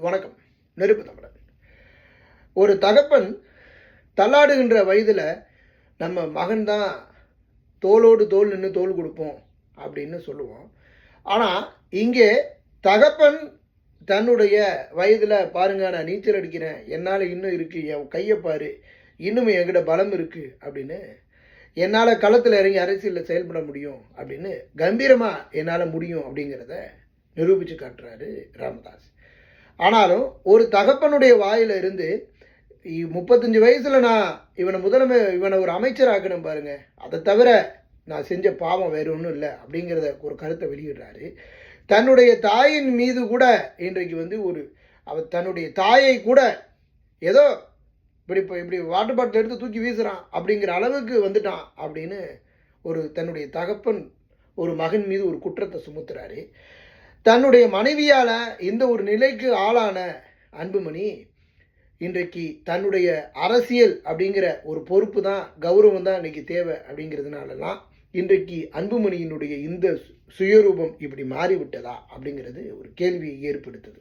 வணக்கம். நெருப்பு தமிழன். ஒரு தகப்பன் தள்ளாடுகின்ற வயதில் நம்ம மகன் தான் தோளோடு தோள் நின்று தோள் கொடுப்போம் அப்படின்னு சொல்லுவோம். ஆனால் இங்கே தகப்பன் தன்னுடைய வயதில் பாருங்க, நான் நீச்சல் அடிக்கிறேன், என்னால் இன்னும் இருக்குது, என் கையை பாரு, இன்னும் என்கிட்ட பலம் இருக்குது அப்படின்னு, என்னால் களத்தில் இறங்கி அரசியலில் செயல்பட முடியும் அப்படின்னு கம்பீரமாக என்னால் முடியும் அப்படிங்கிறத நிரூபித்து காட்டுறாரு ராமதாஸ். ஆனாலும் ஒரு தகப்பனுடைய வாயில இருந்து 35 வயசுல நான் இவனை ஒரு அமைச்சர் ஆக்கணும் பாருங்க, அதை தவிர நான் செஞ்ச பாவம் வேறு ஒன்றும் இல்லை அப்படிங்கிறத ஒரு கருத்தை வெளியிடுறாரு. தன்னுடைய தாயின் மீது கூட இன்றைக்கு அவர் தன்னுடைய தாயை கூட ஏதோ இப்படி வாட்டர் பாட்டில் எடுத்து தூக்கி வீசுறான் அப்படிங்கிற அளவுக்கு வந்துட்டான் அப்படின்னு தன்னுடைய தகப்பன் ஒரு மகன் மீது ஒரு குற்றத்தை சுமத்துறாரு. தன்னுடைய மனைவியால் இந்த ஒரு நிலைக்கு ஆளான அன்புமணி இன்றைக்கு தன்னுடைய அரசியல் அப்படிங்கிற ஒரு பொறுப்பு தான், கௌரவம் தான் இன்றைக்கி தேவை அப்படிங்கிறதுனாலலாம் இன்றைக்கு அன்புமணியினுடைய இந்த சுயரூபம் இப்படி மாறிவிட்டதா அப்படிங்கிறது ஒரு கேள்வியை ஏற்படுத்துது.